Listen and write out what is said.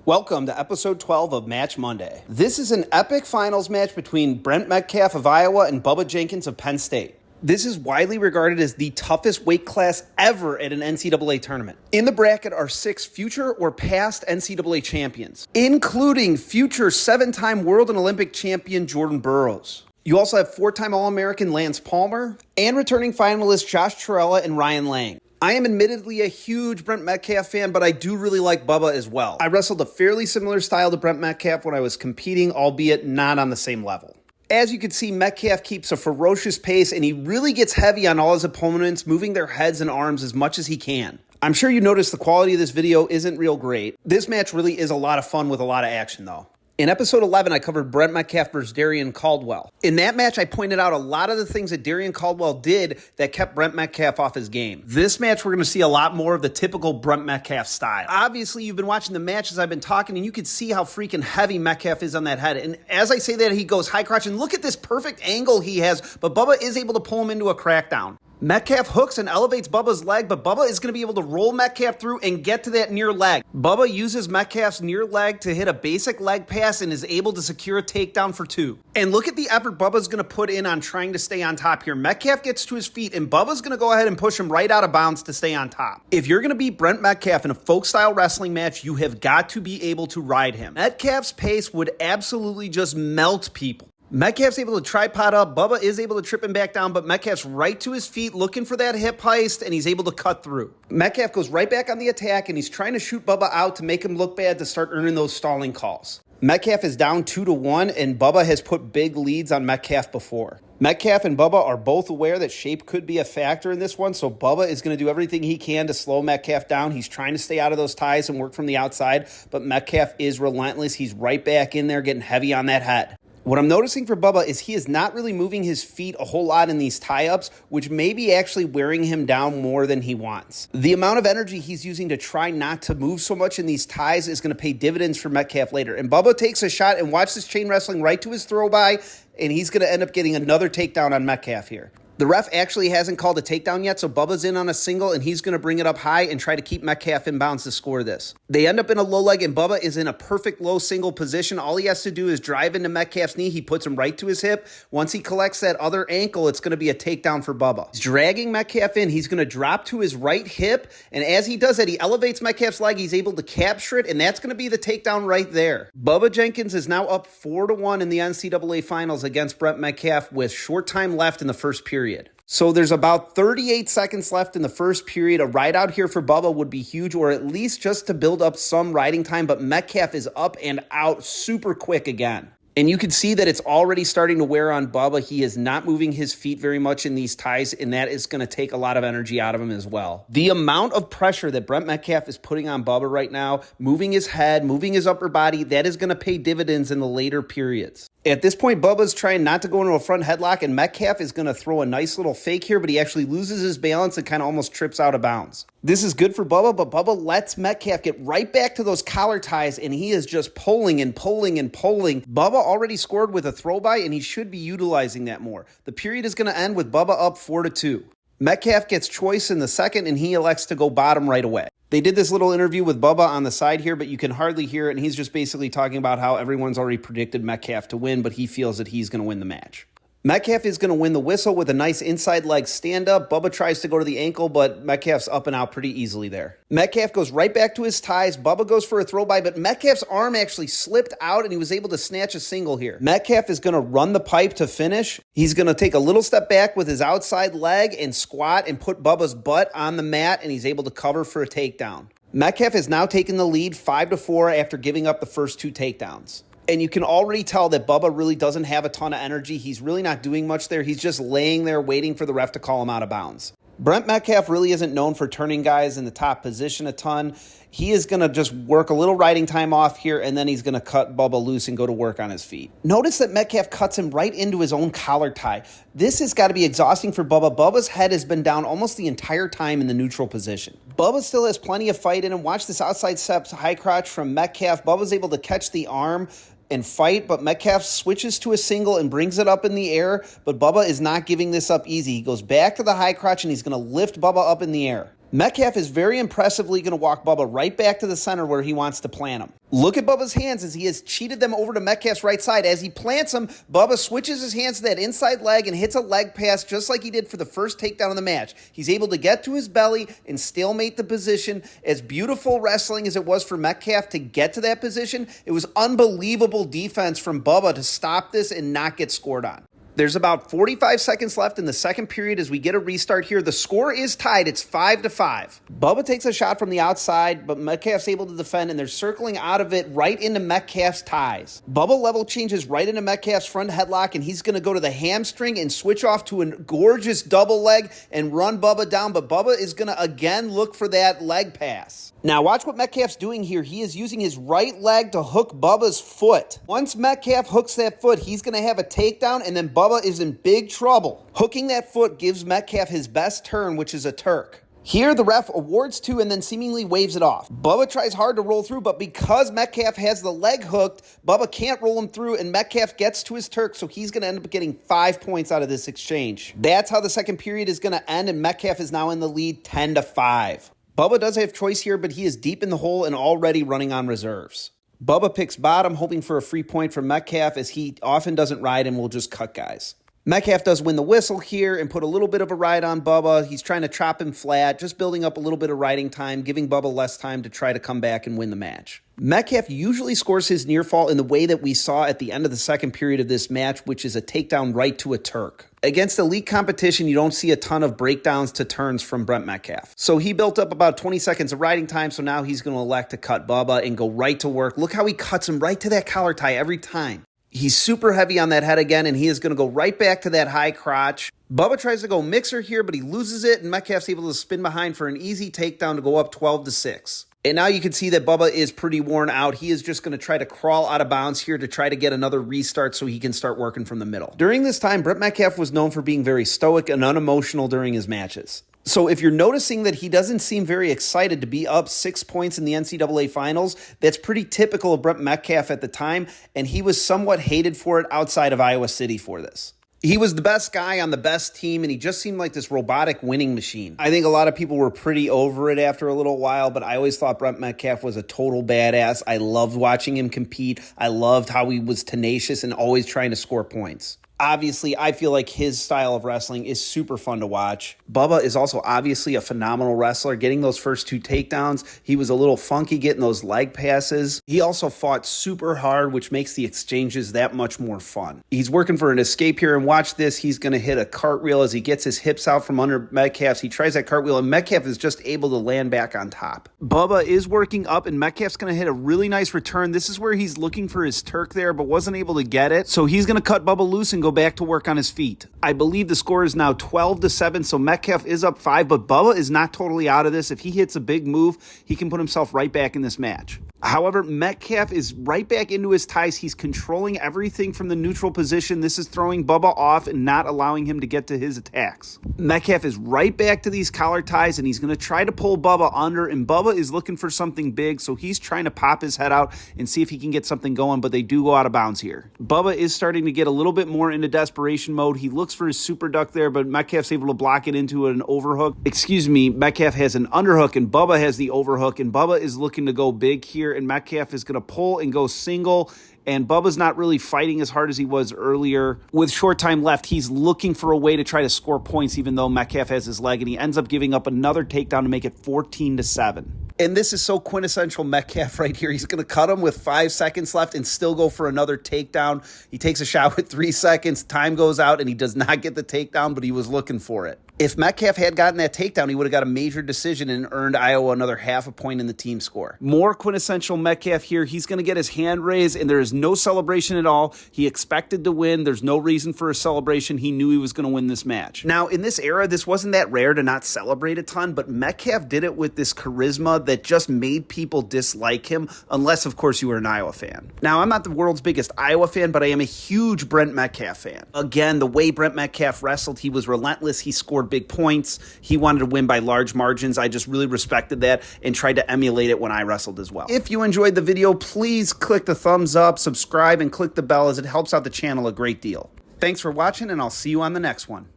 Welcome to episode 12 of Match Monday. This is an epic finals match between Brent Metcalf of Iowa and Bubba Jenkins of Penn State. This is widely regarded as the toughest weight class ever at an NCAA tournament. In the bracket are 6 future or past NCAA champions, including future 7-time world and Olympic champion Jordan Burroughs. You also have 4-time All-American Lance Palmer and returning finalists Josh Torella and Ryan Lang. I am admittedly a huge Brent Metcalf fan, but I do really like Bubba as well. I wrestled a fairly similar style to Brent Metcalf when I was competing, albeit not on the same level. As you can see, Metcalf keeps a ferocious pace, and he really gets heavy on all his opponents, moving their heads and arms as much as he can. I'm sure you noticed the quality of this video isn't real great. This match really is a lot of fun with a lot of action, though. In episode 11, I covered Brent Metcalf versus Darian Caldwell. In that match, I pointed out a lot of the things that Darian Caldwell did that kept Brent Metcalf off his game. This match, we're going to see a lot more of the typical Brent Metcalf style. Obviously, you've been watching the matches I've been talking, and you can see how freaking heavy Metcalf is on that head. And as I say that, he goes high crotch, and look at this perfect angle he has, but Bubba is able to pull him into a crackdown. Metcalf hooks and elevates Bubba's leg, but Bubba is going to be able to roll Metcalf through and get to that near leg. Bubba uses Metcalf's near leg to hit a basic leg pass and is able to secure a takedown for 2. And look at the effort Bubba's going to put in on trying to stay on top here. Metcalf gets to his feet, and Bubba's going to go ahead and push him right out of bounds to stay on top. If you're going to beat Brent Metcalf in a folk-style wrestling match, you have got to be able to ride him. Metcalf's pace would absolutely just melt people. Metcalf's able to tripod up, Bubba is able to trip him back down, but Metcalf's right to his feet looking for that hip heist, and he's able to cut through. Metcalf goes right back on the attack, and he's trying to shoot Bubba out to make him look bad to start earning those stalling calls. Metcalf is down 2-1, and Bubba has put big leads on Metcalf before. Metcalf and Bubba are both aware that shape could be a factor in this one, so Bubba is going to do everything he can to slow Metcalf down. He's trying to stay out of those ties and work from the outside, but Metcalf is relentless. He's right back in there getting heavy on that head. What I'm noticing for Bubba is he is not really moving his feet a whole lot in these tie-ups, which may be actually wearing him down more than he wants. The amount of energy he's using to try not to move so much in these ties is going to pay dividends for Metcalf later. And Bubba takes a shot and watch this chain wrestling right to his throw by, and he's going to end up getting another takedown on Metcalf here. The ref actually hasn't called a takedown yet, so Bubba's in on a single, and he's going to bring it up high and try to keep Metcalf in bounds to score this. They end up in a low leg, and Bubba is in a perfect low single position. All he has to do is drive into Metcalf's knee. He puts him right to his hip. Once he collects that other ankle, it's going to be a takedown for Bubba. He's dragging Metcalf in. He's going to drop to his right hip, and as he does that, he elevates Metcalf's leg. He's able to capture it, and that's going to be the takedown right there. Bubba Jenkins is now up 4-1 in the NCAA finals against Brent Metcalf with short time left in the first period. So there's about 38 seconds left in the first period. A ride out here for Bubba would be huge, or at least just to build up some riding time, but Metcalf is up and out super quick again. And you can see that it's already starting to wear on Bubba. He is not moving his feet very much in these ties, and that is going to take a lot of energy out of him as well. The amount of pressure that Brent Metcalf is putting on Bubba right now, moving his head, moving his upper body, that is going to pay dividends in the later periods. At this point, Bubba's trying not to go into a front headlock, and Metcalf is going to throw a nice little fake here, but he actually loses his balance and kind of almost trips out of bounds. This is good for Bubba, but Bubba lets Metcalf get right back to those collar ties, and he is just pulling and pulling and pulling. Bubba already scored with a throw by, and he should be utilizing that more. The period is going to end with Bubba up 4-2. Metcalf gets choice in the second, and he elects to go bottom right away. They did this little interview with Bubba on the side here, but you can hardly hear it, and he's just basically talking about how everyone's already predicted Metcalf to win, but he feels that he's going to win the match. Metcalf is going to win the whistle with a nice inside leg stand-up. Bubba tries to go to the ankle, but Metcalf's up and out pretty easily there. Metcalf goes right back to his ties. Bubba goes for a throw by, but Metcalf's arm actually slipped out, and he was able to snatch a single here. Metcalf is going to run the pipe to finish. He's going to take a little step back with his outside leg and squat and put Bubba's butt on the mat, and he's able to cover for a takedown. Metcalf has now taken the lead 5-4 after giving up the first 2 takedowns. And you can already tell that Bubba really doesn't have a ton of energy. He's really not doing much there. He's just laying there waiting for the ref to call him out of bounds. Brent Metcalf really isn't known for turning guys in the top position a ton. He is going to just work a little riding time off here, and then he's going to cut Bubba loose and go to work on his feet. Notice that Metcalf cuts him right into his own collar tie. This has got to be exhausting for Bubba. Bubba's head has been down almost the entire time in the neutral position. Bubba still has plenty of fight in him. Watch this outside step high crotch from Metcalf. Bubba's able to catch the arm and fight, but Metcalf switches to a single and brings it up in the air, but Bubba is not giving this up easy. He goes back to the high crotch, and he's going to lift Bubba up in the air. Metcalf is very impressively going to walk Bubba right back to the center where he wants to plant him. Look at Bubba's hands as he has cheated them over to Metcalf's right side. As he plants him, Bubba switches his hands to that inside leg and hits a leg pass just like he did for the first takedown of the match. He's able to get to his belly and stalemate the position. As beautiful wrestling as it was for Metcalf to get to that position, it was unbelievable defense from Bubba to stop this and not get scored on. There's about 45 seconds left in the second period as we get a restart here. The score is tied. It's 5-5. Bubba takes a shot from the outside, but Metcalf's able to defend, and they're circling out of it right into Metcalf's ties. Bubba level changes right into Metcalf's front headlock, and he's going to go to the hamstring and switch off to a gorgeous double leg and run Bubba down, but Bubba is going to again look for that leg pass. Now watch what Metcalf's doing here. He is using his right leg to hook Bubba's foot. Once Metcalf hooks that foot, he's going to have a takedown, and then Bubba is in big trouble. Hooking that foot gives Metcalf his best turn, which is a Turk. Here, the ref awards two and then seemingly waves it off. Bubba tries hard to roll through, but because Metcalf has the leg hooked, Bubba can't roll him through, and Metcalf gets to his Turk, so he's going to end up getting 5 points out of this exchange. That's how the second period is going to end, and Metcalf is now in the lead 10-5. Bubba does have choice here, but he is deep in the hole and already running on reserves. Bubba picks bottom, hoping for a free point from Metcalf, as he often doesn't ride and will just cut guys. Metcalf does win the whistle here and put a little bit of a ride on Bubba. He's trying to chop him flat, just building up a little bit of riding time, giving Bubba less time to try to come back and win the match. Metcalf usually scores his near fall in the way that we saw at the end of the second period of this match, which is a takedown right to a Turk. Against elite competition, you don't see a ton of breakdowns to turns from Brent Metcalf. So he built up about 20 seconds of riding time, so now he's going to elect to cut Bubba and go right to work. Look how he cuts him right to that collar tie every time. He's super heavy on that head again, and he is going to go right back to that high crotch. Bubba tries to go mixer here, but he loses it, and Metcalf's able to spin behind for an easy takedown to go up 12-6. And now you can see that Bubba is pretty worn out. He is just going to try to crawl out of bounds here to try to get another restart so he can start working from the middle. During this time, Brent Metcalf was known for being very stoic and unemotional during his matches. So if you're noticing that he doesn't seem very excited to be up 6 points in the NCAA finals, that's pretty typical of Brent Metcalf at the time, and he was somewhat hated for it outside of Iowa City for this. He was the best guy on the best team, and he just seemed like this robotic winning machine. I think a lot of people were pretty over it after a little while, but I always thought Brent Metcalf was a total badass. I loved watching him compete. I loved how he was tenacious and always trying to score points. Obviously, I feel like his style of wrestling is super fun to watch. Bubba is also obviously a phenomenal wrestler. Getting those first two takedowns, he was a little funky getting those leg passes. He also fought super hard, which makes the exchanges that much more fun. He's working for an escape here, and watch this. He's going to hit a cartwheel as he gets his hips out from under Metcalf's. He tries that cartwheel, and Metcalf is just able to land back on top. Bubba is working up, and Metcalf's going to hit a really nice return. This is where he's looking for his Turk there, but wasn't able to get it. So he's going to cut Bubba loose and go back to work on his feet. I believe the score is now 12-7, so Metcalf is up 5, but Bubba is not totally out of this. If he hits a big move, he can put himself right back in this match. However, Metcalf is right back into his ties. He's controlling everything from the neutral position. This is throwing Bubba off and not allowing him to get to his attacks. Metcalf is right back to these collar ties, and he's going to try to pull Bubba under, and Bubba is looking for something big, so he's trying to pop his head out and see if he can get something going, but they do go out of bounds here. Bubba is starting to get a little bit more into desperation mode. He looks for his super duck there, but Metcalf's able to block it into an overhook. Metcalf has an underhook, and Bubba has the overhook, and Bubba is looking to go big here, and Metcalf is going to pull and go single, and Bubba's not really fighting as hard as he was earlier. With short time left, he's looking for a way to try to score points, even though Metcalf has his leg, and he ends up giving up another takedown to make it 14-7. And this is so quintessential Metcalf right here. He's going to cut him with 5 seconds left and still go for another takedown. He takes a shot with 3 seconds. Time goes out, and he does not get the takedown, but he was looking for it. If Metcalf had gotten that takedown, he would have got a major decision and earned Iowa another half a point in the team score. More quintessential Metcalf here. He's going to get his hand raised, and there is no celebration at all. He expected to win. There's no reason for a celebration. He knew he was going to win this match. Now, in this era, this wasn't that rare to not celebrate a ton, but Metcalf did it with this charisma that just made people dislike him, unless, of course, you were an Iowa fan. Now, I'm not the world's biggest Iowa fan, but I am a huge Brent Metcalf fan. Again, the way Brent Metcalf wrestled, he was relentless. He scored big points. He wanted to win by large margins. I just really respected that and tried to emulate it when I wrestled as well. If you enjoyed the video, please click the thumbs up, subscribe, and click the bell as it helps out the channel a great deal. Thanks for watching, and I'll see you on the next one.